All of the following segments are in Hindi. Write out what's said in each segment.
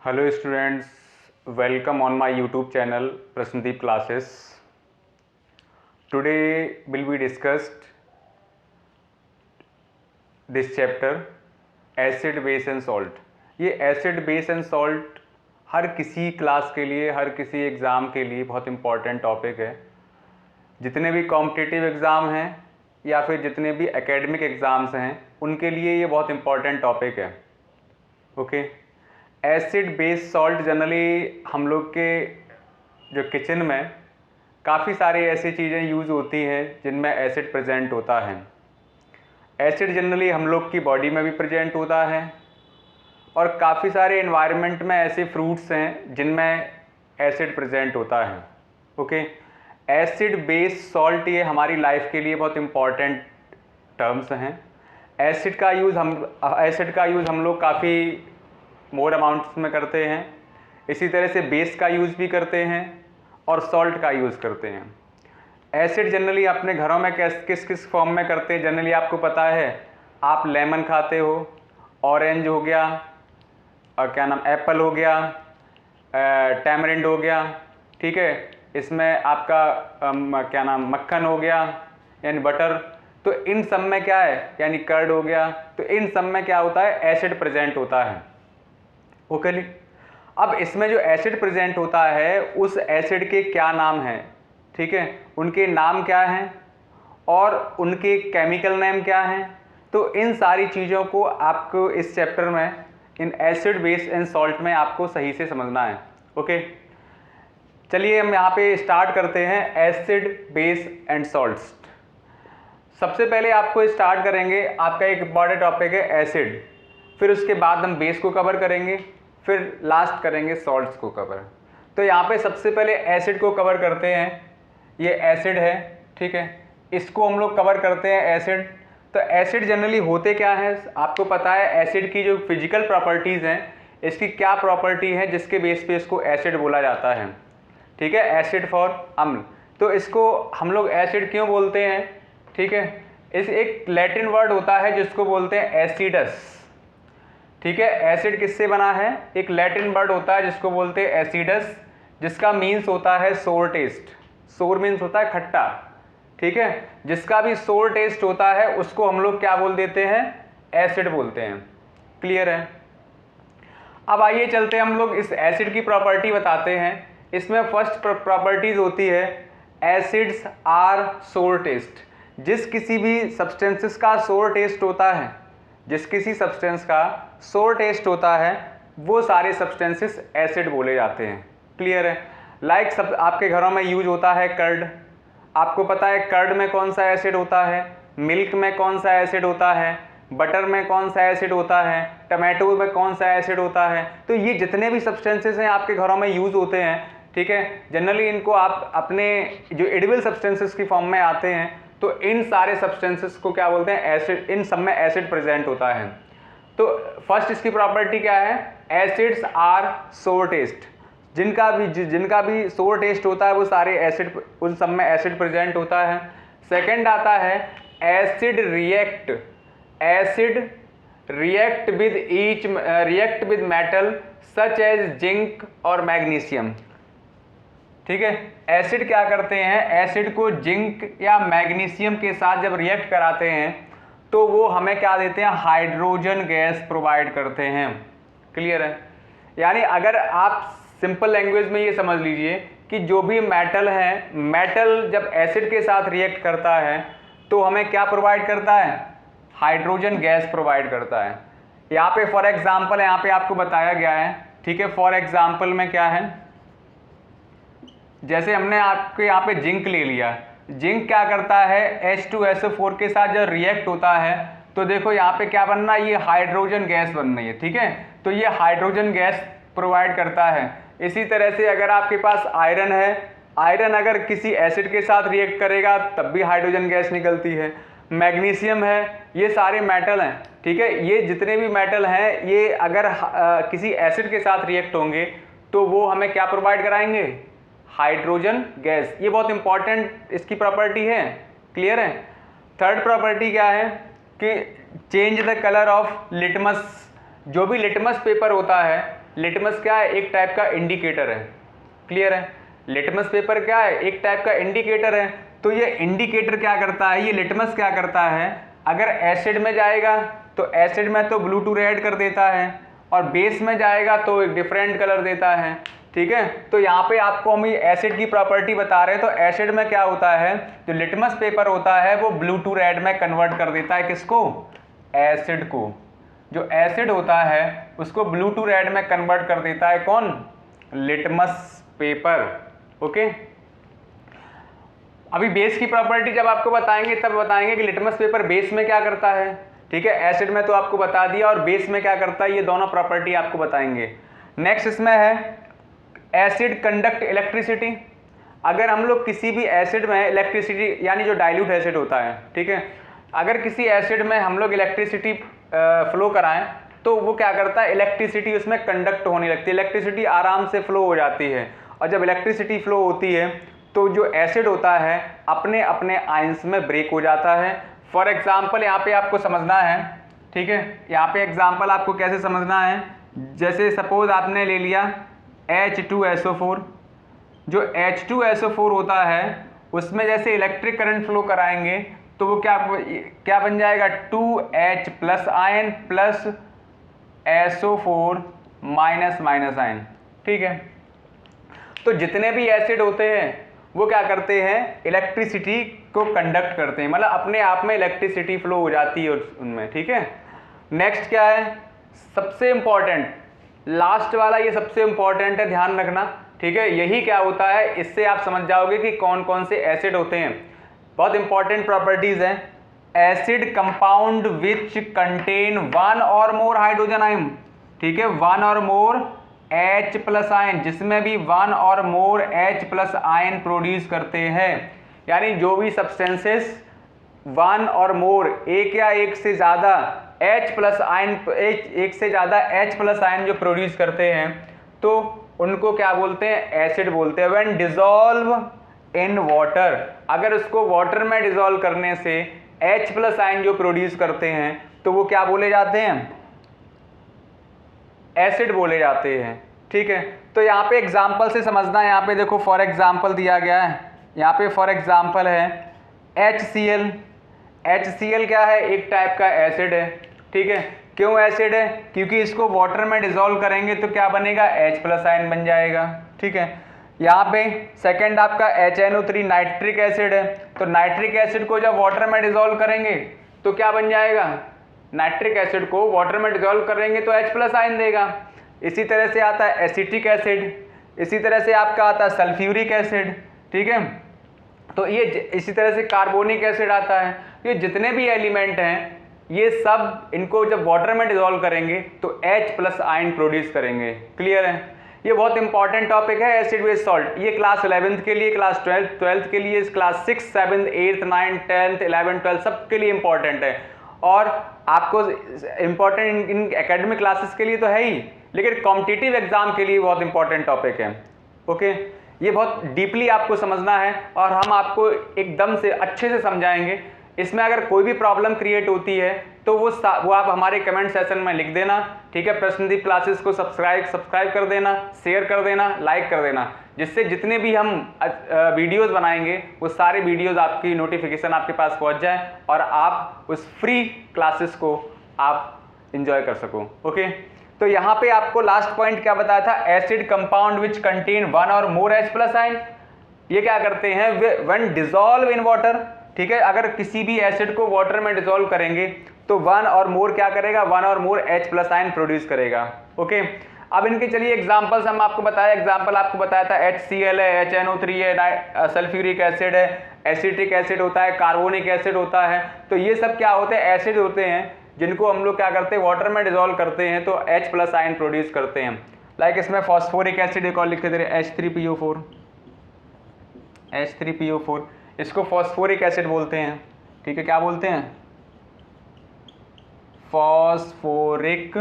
Hello students, welcome on my YouTube channel Prashandeep Classes. Today will be discussed this chapter acid base and salt. ये acid base and salt हर किसी क्लास के लिए, हर किसी एग्ज़ाम के लिए बहुत इम्पॉर्टेंट टॉपिक है। जितने भी कॉम्पिटिटिव एग्ज़ाम हैं या फिर जितने भी एकेडमिक एग्ज़ाम्स हैं उनके लिए ये बहुत इम्पॉर्टेंट टॉपिक है। Okay, acid base salt generally हम लोग के जो किचन में काफ़ी सारी ऐसी चीज़ें यूज़ होती हैं जिनमें एसिड प्रेजेंट होता है। एसिड जनरली हम लोग की बॉडी में भी प्रेजेंट होता है और काफ़ी सारे एनवायरनमेंट में ऐसे फ्रूट्स हैं जिनमें एसिड प्रेजेंट होता है। ओके, एसिड बेस सॉल्ट ये हमारी लाइफ के लिए बहुत इम्पॉर्टेंट टर्म्स हैं। एसिड का यूज़ हम लोग काफ़ी मोर अमाउंट्स में करते हैं। इसी तरह से बेस का यूज़ भी करते हैं और सॉल्ट का यूज़ करते हैं। एसिड जनरली अपने घरों में किस किस फॉर्म में करते हैं जनरली आपको पता है। आप लेमन खाते हो, ऑरेंज हो गया, और क्या नाम एप्पल हो गया, टैमरिंड हो गया, ठीक है। इसमें आपका क्या नाम मक्खन हो गया यानी बटर। तो इन सब में क्या है यानी कर्ड हो गया। तो इन सब में क्या होता है एसिड प्रेजेंट होता है। ओके, अब इसमें जो एसिड प्रेजेंट होता है उस एसिड के क्या नाम हैं, ठीक है, उनके नाम क्या हैं और उनके केमिकल नेम क्या हैं। तो इन सारी चीज़ों को आपको इस चैप्टर में in acid base and salt में आपको सही से समझना है। ओके, चलिए हम यहाँ पे स्टार्ट करते हैं एसिड बेस एंड सॉल्ट्स। सबसे पहले आपको स्टार्ट करेंगे, आपका एक इम्पॉर्टेंट टॉपिक है एसिड, फिर उसके बाद हम बेस को कवर करेंगे, फिर लास्ट करेंगे सॉल्ट्स को कवर। तो यहाँ पे सबसे पहले एसिड को कवर करते हैं। ये एसिड है, ठीक है, इसको हम लोग कवर करते हैं एसिड। तो एसिड जनरली होते क्या है आपको पता है। एसिड की जो फिजिकल प्रॉपर्टीज़ हैं, इसकी क्या प्रॉपर्टी है जिसके बेस पे इसको एसिड बोला जाता है, ठीक है। एसिड फॉर अम्ल। तो इसको हम लोग एसिड क्यों बोलते हैं, ठीक है। इस एक लैटिन वर्ड होता है जिसको बोलते हैं एसिडस, ठीक है। एसिड किससे बना है, एक लैटिन वर्ड होता है जिसको बोलते हैं एसिडस, जिसका मीन्स होता है सोर टेस्ट। सोर मीन्स होता है खट्टा, ठीक है। जिसका भी सोर टेस्ट होता है उसको हम लोग क्या बोल देते हैं, एसिड बोलते हैं। क्लियर है। अब आइए चलते हैं हम लोग इस एसिड की प्रॉपर्टी बताते हैं। इसमें फर्स्ट प्रॉपर्टीज होती है एसिड्स आर सोर टेस्ट। जिस किसी भी सब्सटेंसेस का सोर टेस्ट होता है, जिस किसी सब्सटेंस का सोर टेस्ट होता है वो सारे सब्सटेंसेस एसिड बोले जाते हैं। क्लियर है। लाइक सब आपके घरों में यूज होता है कर्ड। आपको पता है कर्ड में कौन सा एसिड होता है, मिल्क में कौन सा एसिड होता है, बटर में कौन सा एसिड होता है, टमाटो में कौन सा एसिड होता है। तो ये जितने भी सब्सटेंसेस हैं आपके घरों में यूज होते हैं, ठीक है। जनरली इनको आप अपने जो एडिबल सब्सटेंसेस की फॉर्म में आते हैं, तो इन सारे सब्सटेंसेस को क्या बोलते हैं एसिड। इन सब में एसिड प्रेजेंट होता है। तो फर्स्ट इसकी प्रॉपर्टी क्या है, एसिड्स आर सोर टेस्ट। जिनका भी सोर टेस्ट होता है वो सारे एसिड, उन सब में एसिड प्रेजेंट होता है। सेकंड आता है acid react. Acid react with metal such as zinc और मैग्नीशियम, ठीक है। एसिड क्या करते हैं, एसिड को जिंक या मैग्नीशियम के साथ जब रिएक्ट कराते हैं तो वो हमें क्या देते हैं, हाइड्रोजन गैस प्रोवाइड करते हैं। क्लियर है। यानी अगर आप सिंपल लैंग्वेज में ये समझ लीजिए कि जो भी मेटल है, मेटल जब एसिड के साथ रिएक्ट करता है तो हमें क्या प्रोवाइड करता है, हाइड्रोजन गैस प्रोवाइड करता है। यहाँ पे फॉर एग्जाम्पल यहाँ पे आपको बताया गया है, ठीक है। फॉर एग्जाम्पल में क्या है, जैसे हमने आपके यहाँ पे जिंक ले लिया। जिंक क्या करता है, H2SO4 के साथ जब रिएक्ट होता है तो देखो यहाँ पे क्या बनना है, ये हाइड्रोजन गैस बन रही है, ठीक है। तो ये हाइड्रोजन गैस प्रोवाइड करता है। इसी तरह से अगर आपके पास आयरन है, आयरन अगर किसी एसिड के साथ रिएक्ट करेगा तब भी हाइड्रोजन गैस निकलती है। मैग्नीशियम है, ये सारे मेटल हैं, ठीक है। ये जितने भी मेटल हैं ये अगर किसी एसिड के साथ रिएक्ट होंगे तो वो हमें क्या प्रोवाइड कराएंगे, हाइड्रोजन गैस। ये बहुत इंपॉर्टेंट इसकी प्रॉपर्टी है। क्लियर है। थर्ड प्रॉपर्टी क्या है कि change the colour of litmus. जो भी लिटमस पेपर होता है लिटमस क्या है, एक टाइप का इंडिकेटर है। क्लियर है, लिटमस पेपर क्या है, एक टाइप का इंडिकेटर है। तो ये इंडिकेटर क्या करता है, ये लिटमस क्या करता है, अगर एसिड में जाएगा तो एसिड में तो ब्लू टू रेड कर देता है, और बेस में जाएगा तो एक डिफरेंट कलर देता है। ठीक है, तो यहाँ पे आपको हम ये एसिड की प्रॉपर्टी बता रहे हैं। तो एसिड में क्या होता है, जो लिटमस पेपर होता है वो ब्लू टू रेड में कन्वर्ट कर देता है किसको, एसिड को। जो एसिड होता है उसको ब्लू टू रेड में कन्वर्ट कर देता है कौन, लिटमस पेपर। ओके, अभी बेस की प्रॉपर्टी जब आपको बताएंगे तब बताएंगे कि लिटमस पेपर बेस में क्या करता है। ठीक है, एसिड में तो आपको बता दिया, और बेस में क्या करता है, ये दोनों प्रॉपर्टी आपको बताएंगे। नेक्स्ट इसमें है एसिड कंडक्ट इलेक्ट्रिसिटी। अगर हम लोग किसी भी एसिड में इलेक्ट्रिसिटी, यानी जो डाइल्यूट एसिड होता है, ठीक है, अगर किसी एसिड में हम लोग इलेक्ट्रिसिटी फ्लो कराएं तो वो क्या करता है, इलेक्ट्रिसिटी उसमें कंडक्ट होने लगती है, इलेक्ट्रिसिटी आराम से फ्लो हो जाती है। और जब इलेक्ट्रिसिटी फ्लो होती है तो जो एसिड होता है अपने अपने आयंस में ब्रेक हो जाता है। फॉर एग्जाम्पल यहाँ पे आपको समझना है, ठीक है, यहाँ पे एग्जाम्पल आपको कैसे समझना है, जैसे सपोज आपने ले लिया H2SO4। जो H2SO4 होता है उसमें जैसे इलेक्ट्रिक करंट फ्लो कराएंगे तो वो क्या बन जाएगा, 2H plus ion plus SO4 minus minus ion. ठीक है, तो जितने भी एसिड होते हैं वो क्या करते हैं, इलेक्ट्रिसिटी को कंडक्ट करते हैं, मतलब अपने आप में इलेक्ट्रिसिटी फ्लो हो जाती है उनमें। ठीक है, नेक्स्ट क्या है, सबसे इंपॉर्टेंट लास्ट वाला, ये सबसे इंपॉर्टेंट है, ध्यान रखना। ठीक है, यही क्या होता है, इससे आप समझ जाओगे कि कौन कौन से एसिड होते हैं। बहुत इंपॉर्टेंट प्रॉपर्टीज हैं, acid compound which contain one और मोर हाइड्रोजन आयन। ठीक है, वन और मोर H प्लस आयन, जिसमें भी वन और मोर H प्लस आयन प्रोड्यूस करते हैं, यानी जो भी सब्सटेंसेस वन और मोर, एक या एक से ज़्यादा H प्लस आयन, एक से ज़्यादा H प्लस आयन जो प्रोड्यूस करते हैं तो उनको क्या बोलते हैं, एसिड बोलते हैं। व्हेन डिजॉल्व इन वाटर, अगर उसको वाटर में डिजॉल्व करने से H प्लस आयन जो प्रोड्यूस करते हैं तो वो क्या बोले जाते हैं, एसिड बोले जाते हैं। ठीक है, तो यहाँ पे एग्जाम्पल से समझना है। यहाँ पे देखो फॉर एग्जाम्पल दिया गया है, यहाँ पे फॉर एग्जाम्पल है HCl। HCl क्या है, एक टाइप का एसिड है। ठीक है, क्यों एसिड है, क्योंकि इसको वाटर में डिजोल्व करेंगे तो क्या बनेगा, H प्लस आयन बन जाएगा। ठीक है, यहाँ पे सेकंड आपका HNO3 नाइट्रिक एसिड है, तो नाइट्रिक एसिड को जब वाटर में डिजोल्व करेंगे तो क्या बन जाएगा, नाइट्रिक एसिड को वाटर में डिजोल्व करेंगे तो H प्लस आयन देगा। इसी तरह से आता है एसिटिक एसिड, इसी तरह से आपका आता है सल्फ्यूरिक एसिड। ठीक है, तो ये इसी तरह से कार्बोनिक एसिड आता है। ये जितने भी एलिमेंट हैं ये सब, इनको जब वाटर में डिजोल्व करेंगे तो H प्लस आयन प्रोड्यूस करेंगे। क्लियर है, ये बहुत इंपॉर्टेंट टॉपिक है एसिड बेस सॉल्ट। ये क्लास 11th के लिए, क्लास 12th के लिए, क्लास 6, 7, 8, 9, 10, 11, 12 सब के लिए इंपॉर्टेंट है। और आपको इंपॉर्टेंट इन एकेडमिक क्लासेस के लिए तो है ही, लेकिन कॉम्पिटिटिव एग्जाम के लिए बहुत इंपॉर्टेंट टॉपिक है। ओके, ये बहुत डीपली आपको समझना है और हम आपको एकदम से अच्छे से समझाएंगे। इसमें अगर कोई भी प्रॉब्लम क्रिएट होती है तो वो आप हमारे कमेंट सेशन में लिख देना। ठीक है, प्रश्नदीप क्लासेस को सब्सक्राइब कर देना, शेयर कर देना, लाइक कर देना, जिससे जितने भी हम वीडियोस बनाएंगे वो सारे वीडियोस आपकी नोटिफिकेशन आपके पास पहुंच जाए और आप उस फ्री क्लासेस को आप इंजॉय कर सको। ओके, तो यहाँ पे आपको लास्ट पॉइंट क्या बताया था, acid compound which contain one और मोर H प्लस आयन, ये क्या करते हैं, व्हेन डिजोल्व इन वाटर। ठीक है, अगर किसी भी एसिड को वाटर में डिजोल्व करेंगे तो वन और मोर क्या करेगा, वन और मोर H प्लस आयन प्रोड्यूस करेगा। ओके, अब इनके चलिए एग्जांपल्स हम आपको बताया। एग्जांपल आपको बताया था HCl है, HNO3 है, सल्फ्यूरिक एसिड है, एसिटिक एसिड होता है, कार्बोनिक एसिड होता है। तो ये सब क्या होते हैं, एसिड होते हैं जिनको हम लोग क्या करते हैं, वाटर में डिजोल्व करते हैं तो H प्लस आयन प्रोड्यूस करते हैं। लाइक इसमें फॉस्फोरिक एसिड एक और लिख के दे रहे H3PO4, H3PO4, इसको फॉस्फोरिक एसिड बोलते हैं। ठीक है, क्या बोलते हैं, फॉस्फोरिक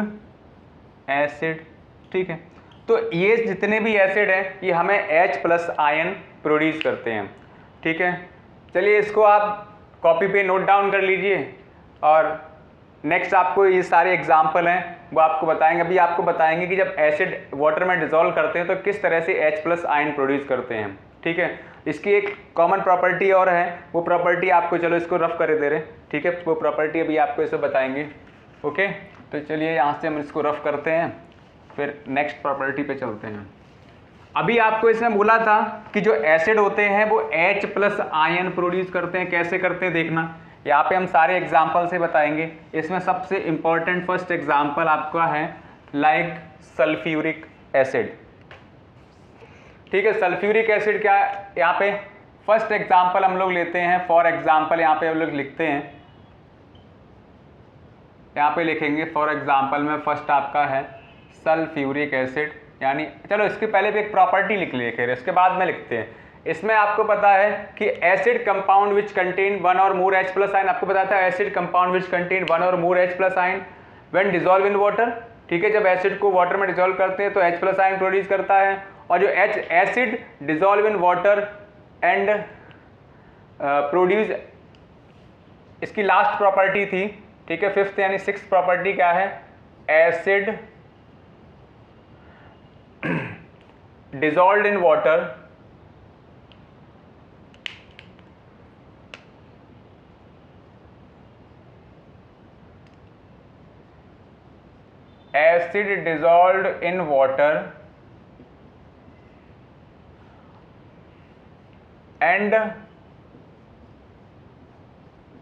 एसिड। ठीक है, तो ये जितने भी एसिड हैं ये हमें H प्लस आयन प्रोड्यूस करते हैं। ठीक है, चलिए इसको आप कॉपी पे नोट डाउन कर लीजिए और नेक्स्ट आपको ये सारे एग्जाम्पल हैं वो आपको बताएंगे। अभी आपको बताएंगे कि जब एसिड वाटर में डिजोल्व करते हैं तो किस तरह से H+ आयन प्रोड्यूस करते हैं। ठीक है, इसकी एक कॉमन प्रॉपर्टी और है, वो प्रॉपर्टी आपको, चलो इसको रफ कर दे रहे, ठीक है, वो प्रॉपर्टी अभी आपको इसे बताएंगे। ओके, तो चलिए यहाँ से हम इसको रफ करते हैं, फिर नेक्स्ट प्रॉपर्टी पे चलते हैं। अभी आपको इसमें बोला था कि जो एसिड होते हैं वो H+ आयन प्रोड्यूस करते हैं। कैसे करते हैं देखना, यहाँ पे हम सारे एग्जाम्पल से बताएंगे। इसमें सबसे इंपॉर्टेंट फर्स्ट एग्जाम्पल आपका है लाइक सल्फ्यूरिक एसिड। ठीक है, सल्फ्यूरिक एसिड क्या है, यहाँ पे फर्स्ट एग्जाम्पल हम लोग लेते हैं। फॉर एग्जाम्पल यहाँ पे हम लोग लिखते हैं, यहाँ पे लिखेंगे फॉर एग्जाम्पल में फर्स्ट आपका है सल्फ्यूरिक एसिड, यानी चलो इसके पहले भी एक प्रॉपर्टी लिख लेके इसके बाद में लिखते हैं। इसमें आपको पता है कि acid compound which contain one और मोर H+ आयन, आपको बताया था acid compound which contain one और मोर H+ ion when dissolve in water. ठीक है, जब एसिड को वाटर में डिसॉल्व करते हैं तो H+ आयन प्रोड्यूस करता है, और जो acid dissolve in water and produce, इसकी लास्ट प्रॉपर्टी थी। ठीक है, फिफ्थ यानी सिक्स्थ प्रॉपर्टी क्या है, acid dissolved in water acid dissolved in water and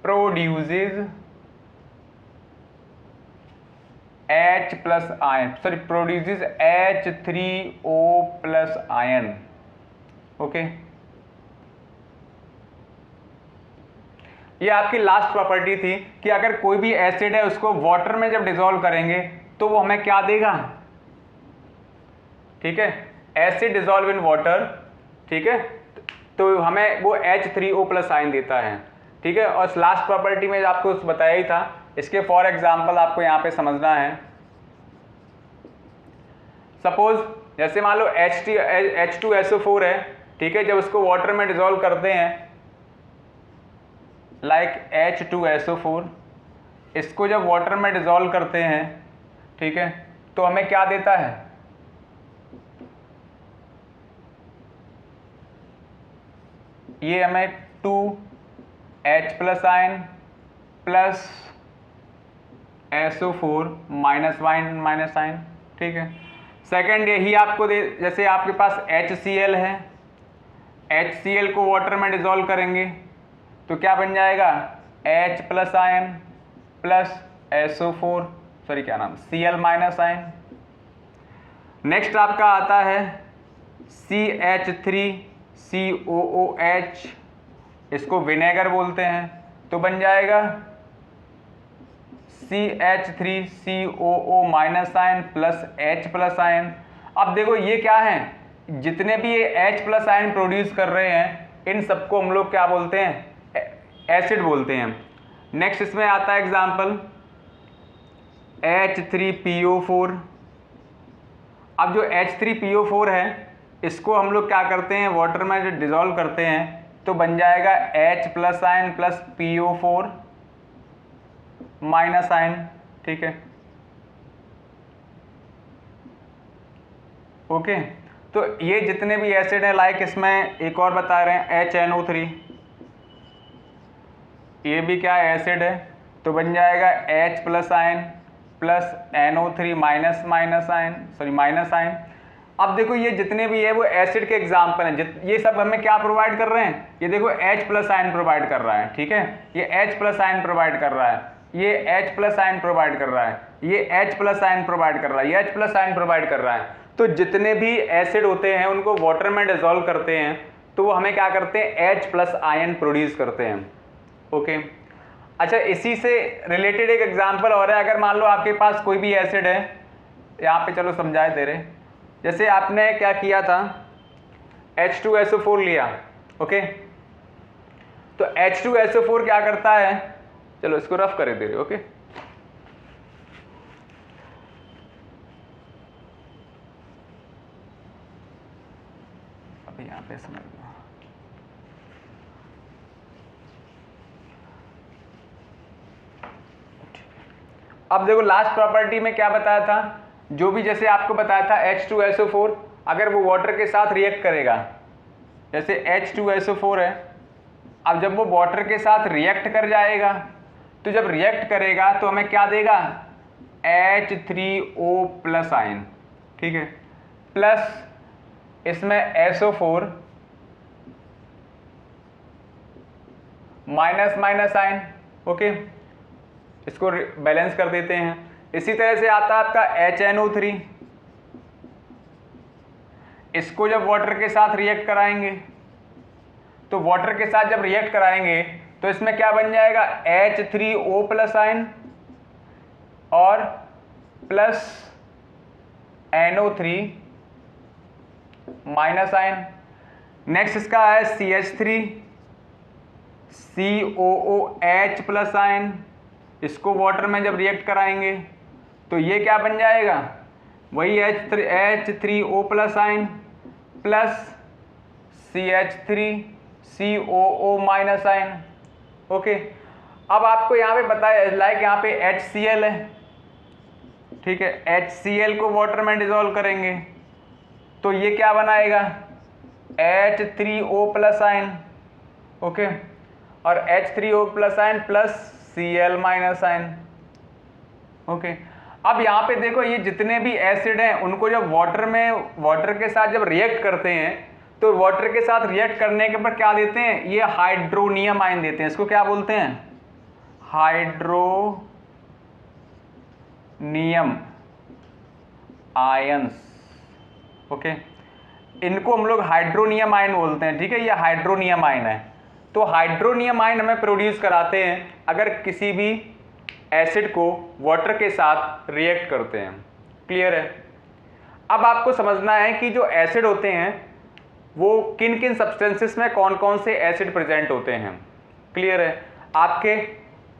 produces H+ ion, sorry, produces H3O+ ion. Okay, ये आपकी लास्ट प्रॉपर्टी थी कि अगर कोई भी एसिड है उसको वाटर में जब डिसॉल्व करेंगे तो वो हमें क्या देगा। ठीक है, एसिड डिसॉल्व इन वाटर, ठीक है, तो हमें वो H3O+ आयन देता है। ठीक है, और लास्ट प्रॉपर्टी में आपको बताया ही था, इसके फॉर एग्जाम्पल आपको यहाँ पे समझना है। सपोज जैसे मान लो H2SO4 है, ठीक है, जब उसको वाटर में डिसॉल्व करते हैं लाइक H2SO4, इसको जब वाटर में डिसॉल्व करते हैं, ठीक है, तो हमें क्या देता है, ये हमें 2H+ ion plus SO4 minus ion. ठीक है, सेकंड यही आपको दे, जैसे आपके पास HCl है, HCl को वाटर में डिसॉल्व करेंगे तो क्या बन जाएगा, H+ ion plus SO4, sorry क्या नाम, Cl- आयन। नेक्स्ट आपका आता है CH3COOH, इसको विनेगर बोलते हैं, तो बन जाएगा CH3COO- ion plus H+ ion. अब देखो ये क्या है, जितने भी ये H+ आयन प्रोड्यूस कर रहे हैं इन सबको हम लोग क्या बोलते हैं, एसिड बोलते हैं। नेक्स्ट इसमें आता है एग्जांपल H3PO4। अब जो H3PO4 है इसको हम लोग क्या करते हैं, वाटर में जो डिसॉल्व करते हैं तो बन जाएगा H+ ion plus PO4 minus ion. ठीक है, ओके, तो ये जितने भी एसिड है लाइक इसमें एक और बता रहे हैं HNO3, ये भी क्या एसिड है, तो बन जाएगा H+ ion plus NO3 minus ion, sorry minus ion. अब देखो ये जितने भी है वो एसिड के एग्जाम्पल हैं, ये सब हमें क्या प्रोवाइड कर रहे हैं, ये देखो H+ आयन प्रोवाइड कर रहा है। ठीक है, ये H+ आयन प्रोवाइड कर रहा है, ये H+ आयन प्रोवाइड कर रहा है, ये H+ आयन प्रोवाइड कर रहा है, ये H+ आयन प्रोवाइड कर रहा है। तो जितने भी एसिड होते हैं उनको वाटर में डिसॉल्व करते हैं तो वो हमें क्या करते हैं, H+ आयन प्रोड्यूस करते हैं। ओके, अच्छा, इसी से रिलेटेड एक एग्जांपल और है। अगर मान लो आपके पास कोई भी एसिड है, यहाँ पे चलो समझाए दे रहे, जैसे आपने क्या किया था, H2SO4 लिया, ओके, तो H2SO4 क्या करता है, चलो इसको रफ करे दे रहे, ओके, अभी यहाँ पे समझ लो, अब देखो लास्ट प्रॉपर्टी में क्या बताया था, जो भी जैसे आपको बताया था H2SO4 अगर वो वाटर के साथ रिएक्ट करेगा, जैसे H2SO4 है, अब जब वो वाटर के साथ रिएक्ट कर जाएगा तो जब रिएक्ट करेगा तो हमें क्या देगा, H3O प्लस आयन, ठीक है, प्लस इसमें SO4 minus minus ion, okay, इसको बैलेंस कर देते हैं। इसी तरह से आता है आपका HNO3, इसको जब वाटर के साथ रिएक्ट कराएंगे तो वाटर के साथ जब रिएक्ट कराएंगे तो इसमें क्या बन जाएगा, H3O प्लस आयन और plus NO3 minus ion. Next इसका है CH3 COOH प्लस आयन, इसको वाटर में जब रिएक्ट कराएंगे तो ये क्या बन जाएगा, वही H3O plus ion plus CH3COO minus ion, okay. अब आपको यहाँ पे पता है लाइक यहाँ पे HCl है, ठीक है, HCl को वाटर में डिसॉल्व करेंगे तो ये क्या बनाएगा, H3O प्लस आयन, ओके, और H3O plus ion plus Cl minus ion, okay. अब यहाँ पे देखो ये जितने भी एसिड हैं उनको जब वाटर के साथ जब रिएक्ट करते हैं तो वाटर के साथ रिएक्ट करने के बाद क्या देते हैं, ये हाइड्रोनियम आयन देते हैं। इसको क्या बोलते हैं, हाइड्रोनियम आयंस, ओके, इनको हम लोग हाइड्रोनियम आयन बोलते हैं, ठीक है, ये हाइड्रोनियम आयन है। तो हाइड्रोनियम आयन हमें प्रोड्यूस कराते हैं अगर किसी भी एसिड को वाटर के साथ रिएक्ट करते हैं, क्लियर है। अब आपको समझना है कि जो एसिड होते हैं वो किन किन सब्सटेंसेस में कौन कौन से एसिड प्रेजेंट होते हैं, क्लियर है। आपके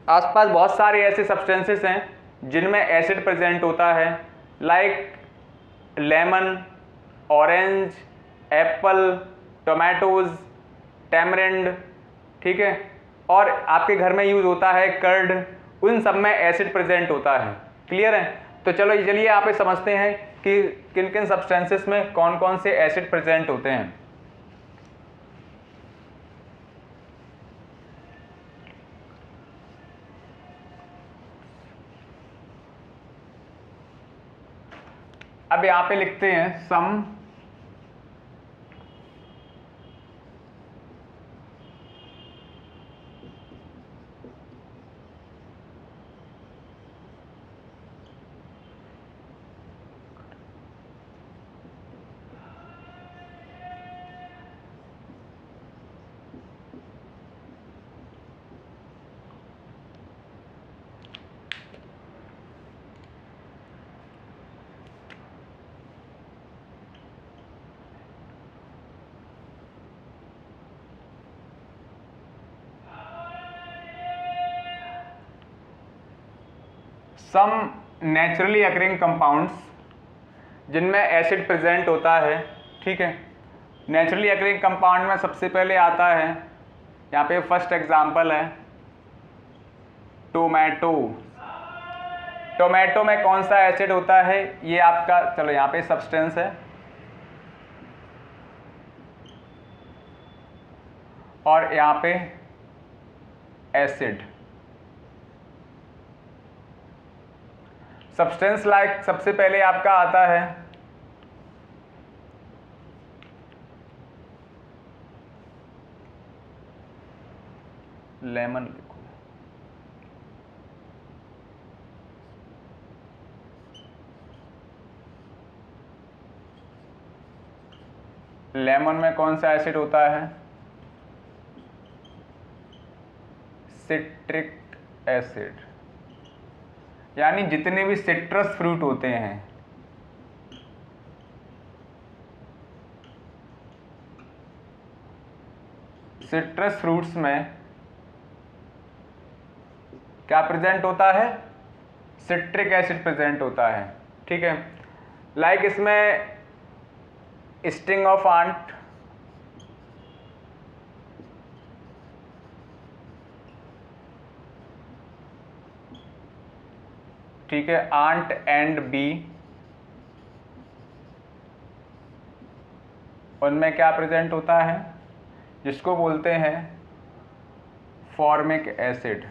आसपास बहुत सारे ऐसे सब्सटेंसेस हैं जिनमें एसिड प्रेजेंट होता है, like lemon, orange, Apple, tomatoes, tamarind, ठीक है, और आपके घर में यूज होता है कर्ड, उन सब में एसिड प्रेजेंट होता है, क्लियर है। तो चलो चलिए यहाँ पे समझते हैं कि किन किन सब्सटेंसेस में कौन कौन से एसिड प्रेजेंट होते हैं। अब यहाँ पे लिखते हैं सम नेचुरली अकरिंग कंपाउंड्स जिनमें एसिड प्रेजेंट होता है, ठीक है। नेचुरली अकरिंग कंपाउंड में सबसे पहले आता है, यहाँ पे फर्स्ट एग्जांपल है टोमेटो। टोमेटो में कौन सा एसिड होता है, ये आपका, चलो यहाँ पे सब्सटेंस है और यहाँ पे एसिड। सब्सटेंस लाइक सबसे पहले आपका आता है लेमन, लिखो, लेमन में कौन सा एसिड होता है, सिट्रिक एसिड। यानी जितने भी सिट्रस फ्रूट होते हैं, सिट्रस फ्रूट्स में क्या प्रेजेंट होता है, सिट्रिक एसिड प्रेजेंट होता है, ठीक है। लाइक इसमें स्टिंग ऑफ आंट, ठीक है, आंट एंड बी, उनमें क्या प्रेजेंट होता है, जिसको बोलते हैं फॉर्मिक एसिड।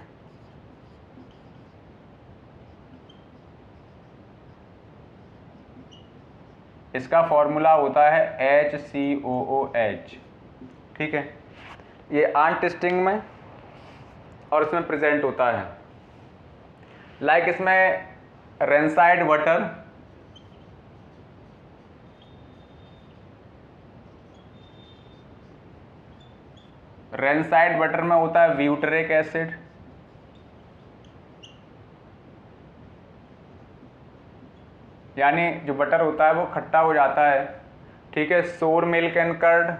इसका फॉर्मूला होता है HCOOH। ठीक है, ये आंट स्टिंग में और इसमें प्रेजेंट होता है। लाइक इसमें रेंसाइड वाटर, रेंसाइड वाटर में होता है ब्यूटरिक एसिड, यानी जो बटर होता है वो खट्टा हो जाता है। ठीक है, सोर मिल्क एंड कर्ड,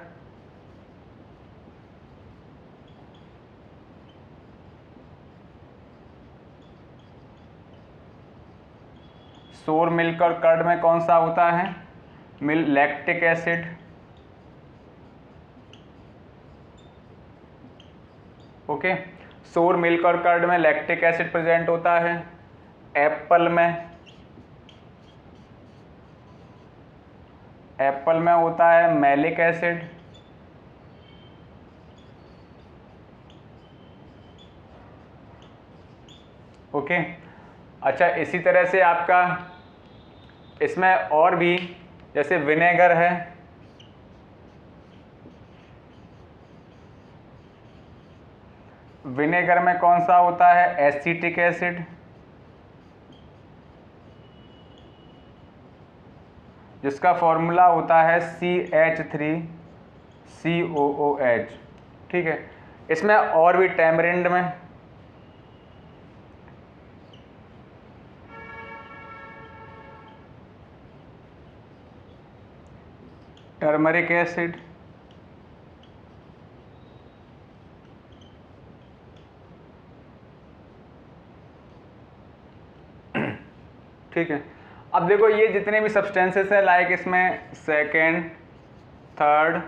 सोर मिल्क और कर्ड में कौन सा होता है, लैक्टिक एसिड। ओके, सोर मिल्क और कर्ड में लैक्टिक एसिड प्रेजेंट होता है। एप्पल में होता है मैलिक एसिड। ओके, अच्छा, इसी तरह से आपका इसमें और भी, जैसे विनेगर है, विनेगर में कौन सा होता है, एसिटिक एसिड, जिसका फॉर्मूला होता है CH3COOH। ठीक है, इसमें और भी टैमरिंड में, टर्मरिक एसिड, ठीक है। अब देखो ये जितने भी सब्सटेंसेस हैं, लाइक इसमें second, third,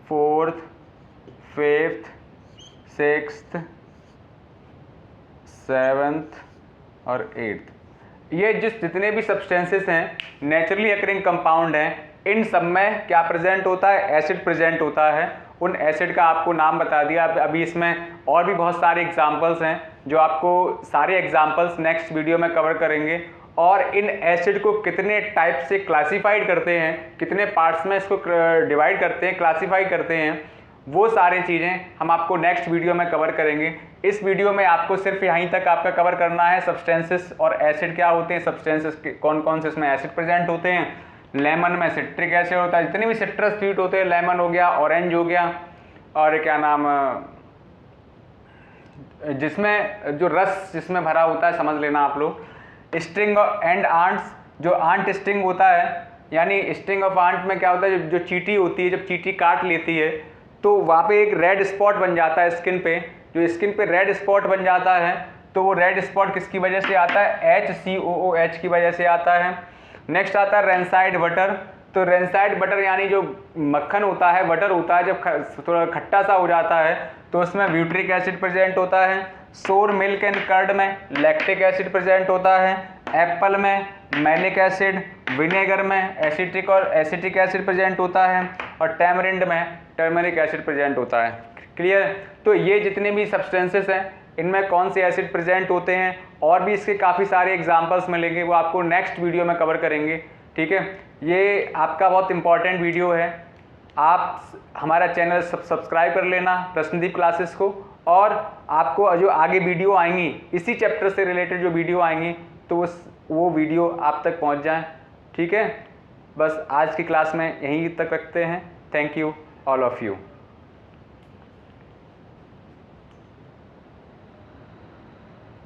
fourth, fifth, sixth, seventh और एट्थ, ये जितने भी सब्सटेंसेस हैं नेचुरली अकरिंग कंपाउंड हैं, इन सब में क्या प्रेजेंट होता है, एसिड प्रेजेंट होता है। उन एसिड का आपको नाम बता दिया। अभी इसमें और भी बहुत सारे एग्जांपल्स हैं जो आपको सारे एग्जांपल्स नेक्स्ट वीडियो में कवर करेंगे। और इन एसिड को कितने टाइप से क्लासिफाइड करते हैं, कितने पार्ट्स में इसको डिवाइड करते हैं, क्लासीफाई करते हैं, वो सारी चीज़ें हम आपको नेक्स्ट वीडियो में कवर करेंगे। इस वीडियो में आपको सिर्फ यहीं तक आपका कवर करना है, सब्सटेंसेस और एसिड क्या होते हैं, सब्सटेंसेस कौन कौन से इसमें एसिड प्रेजेंट होते हैं। लेमन में सिट्रिक एसिड होता है, जितने भी सिट्रस फ्रूट होते हैं, लेमन हो गया, ऑरेंज हो गया, और क्या नाम, जिसमें जो रस जिसमें भरा होता है, समझ लेना आप लोग। स्टिंग एंड आंट्स, जो आंट स्टिंग होता है, यानी स्टिंग ऑफ आंट में क्या होता है, जो चींटी होती है, जब चींटी काट लेती है तो वहाँ पे एक रेड स्पॉट बन जाता है स्किन पे। जो स्किन पे रेड स्पॉट बन जाता है तो वो रेड स्पॉट किसकी वजह से आता है, HCOOH की वजह से आता है। नेक्स्ट आता है रेंसाइड बटर। तो रेंसाइड बटर यानी जो मक्खन होता है, बटर होता है, जब थोड़ा खट्टा सा हो जाता है तो उसमें ब्यूटरिक एसिड प्रेजेंट होता है। सोर मिल्क एंड कर्ड में लैक्टिक एसिड प्रेजेंट होता है। एप्पल में मैलिक एसिड, विनेगर में एसिटिक और एसिटिक एसिड प्रेजेंट होता है, और टैमरिंड में टर्मरिक एसिड प्रेजेंट होता है। क्लियर? तो ये जितने भी सब्सटेंसेस हैं इनमें कौन से एसिड प्रेजेंट होते हैं, और भी इसके काफ़ी सारे एग्जांपल्स मिलेंगे, वो आपको नेक्स्ट वीडियो में कवर करेंगे। ठीक है, ये आपका बहुत इंपॉर्टेंट वीडियो है। आप हमारा चैनल सब्सक्राइब कर लेना प्रश्नदीप क्लासेस को, और आपको जो आगे वीडियो आएंगी इसी चैप्टर से रिलेटेड जो वीडियो आएंगी तो वो वीडियो आप तक पहुंच जाए। ठीक है, बस आज की क्लास में यहीं तक रखते हैं। Thank you all of you.